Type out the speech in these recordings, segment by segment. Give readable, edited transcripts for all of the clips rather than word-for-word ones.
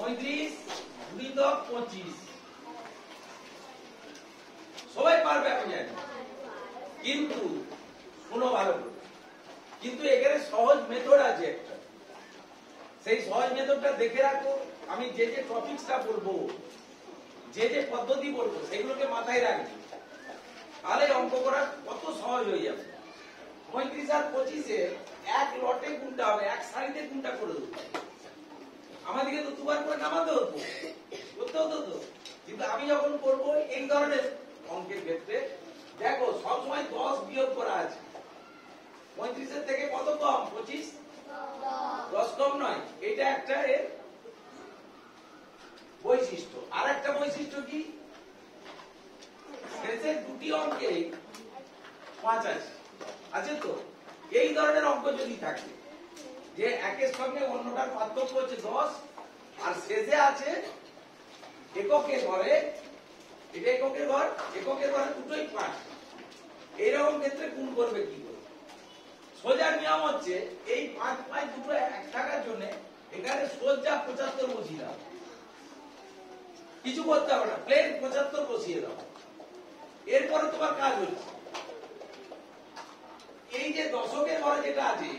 35 গুণিতক 25 সবাই পারবে আমি জানি, কিন্তু শুনো ভালো করে, কিন্তু এখানে সহজ মেথড আছে একটা, সেই সহজ মেথডটা দেখে রাখো। আমি যে যে টপিকসটা বলবো, যে যে পদ্ধতি বলবো, সেগুলোকে মাথায় রাখবি, তাহলে অঙ্ক করা কত সহজ হয়ে যাবে। 35 আর 25 এক লটে গুণটা হবে, এক সারিতে গুণটা করে দেবো। আমাদেরকে তো দুবার করে নামাতে হতো, করতে হতো তো, কিন্তু আমি যখন করবো এই ধরনের অঙ্কের ক্ষেত্রে দেখো সবসময় 10 বিয়োগ করা আছে। 35 থেকে কত কম? 25, 10 কম নয়। এটা একটা এর বৈশিষ্ট্য। আর একটা বৈশিষ্ট্য কি, শেষের দুটি অঙ্কে 5 আছে তো। এই ধরনের অঙ্ক যদি থাকে যে একের সঙ্গে অন্যটার পার্থক্য হচ্ছে 10 আর শেষে আছে এককের ঘরে, এটা এককের ঘর, এককের ঘরে দুটোই 5, এইরকম ক্ষেত্রে গুণ করবে কি করে? সোজা নিয়ম হচ্ছে এই 5 5 দুটো এক থাকার জন্য এখানে সোজা 75 বসিয়ে দাও, কিছু করতে হবে না, প্লেন 75 বসিয়ে দাও। এরপরে তোমার কাজ হচ্ছে এই যে দশকের ঘরে যেটা আছে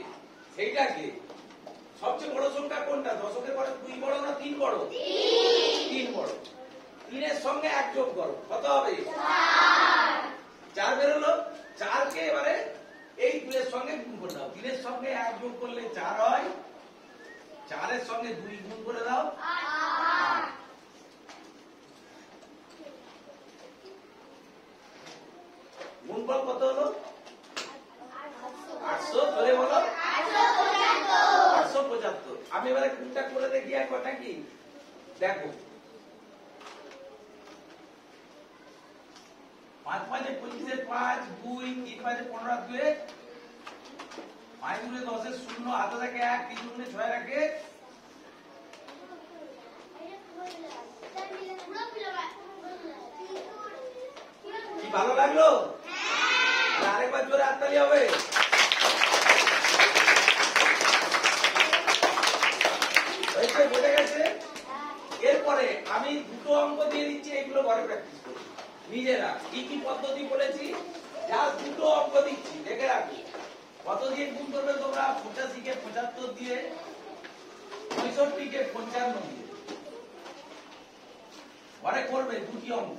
সেইটাকে, সবচেয়ে বড় সংখ্যা কোনটা? দশকের ঘরে 2 বড় না 3 বড়? 3 বড়। 3 এর সঙ্গে 1 যোগ করো, কত হবে? 4 বেরোলো। 4 কে এবারে এই 2 এর সঙ্গে গুণ করে দাও। 3 এর সঙ্গে 1 যোগ করলে 4 হয়, 4 এর সঙ্গে 2 গুণ করে দাও, 8। গুণফল কত হলো? 800। ধরে বলো 875। আমি এবারে কোনটা করে দেখি একবার নাকি দেখো। 5 5 25 5, 2 3 5 15 2 5 গুণে 10 এর 0, হাতে থাকে 1, 3 গুণে 6 রাখে। কি ভালো লাগলো? আরেকবার জোরে হাততালি হবে। বুঝে গেছে? এরপরে আমি দুটো অঙ্ক দিয়ে দিচ্ছি, এগুলো ঘরে প্র্যাকটিস করো নিজেরা। কি কি পদ্ধতি বলেছি? যা দুটো অঙ্ক দিচ্ছি দেখে রাখো। কত দিয়ে গুণ করবে তোমরা? 85 কে 75 দিয়ে, 65 কে 55 দিয়ে। ঘরে করবে দুটি অঙ্ক,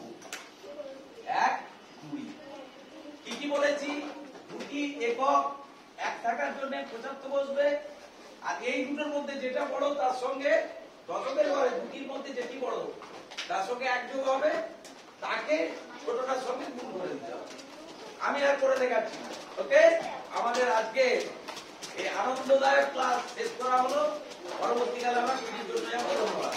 1 2। কি কি বলেছি? দুটি একক এক থাকার জন্য 75 বসবে, আর এই দুটোর মধ্যে যেটা বড় তার সঙ্গে দশকের ঘরে দুটির মধ্যে যেটি বড় তার সঙ্গে 1 যোগ হবে, তাকে ছোটটার সঙ্গে গুণ করে দিতে হবে। আমি আর করে দেখাচ্ছি। ওকে, আমাদের আজকে এই আনন্দদায়ক ক্লাস শেষ করা হলো। পরবর্তীকালে আমরা কিছু জন্য যাবো। ধন্যবাদ।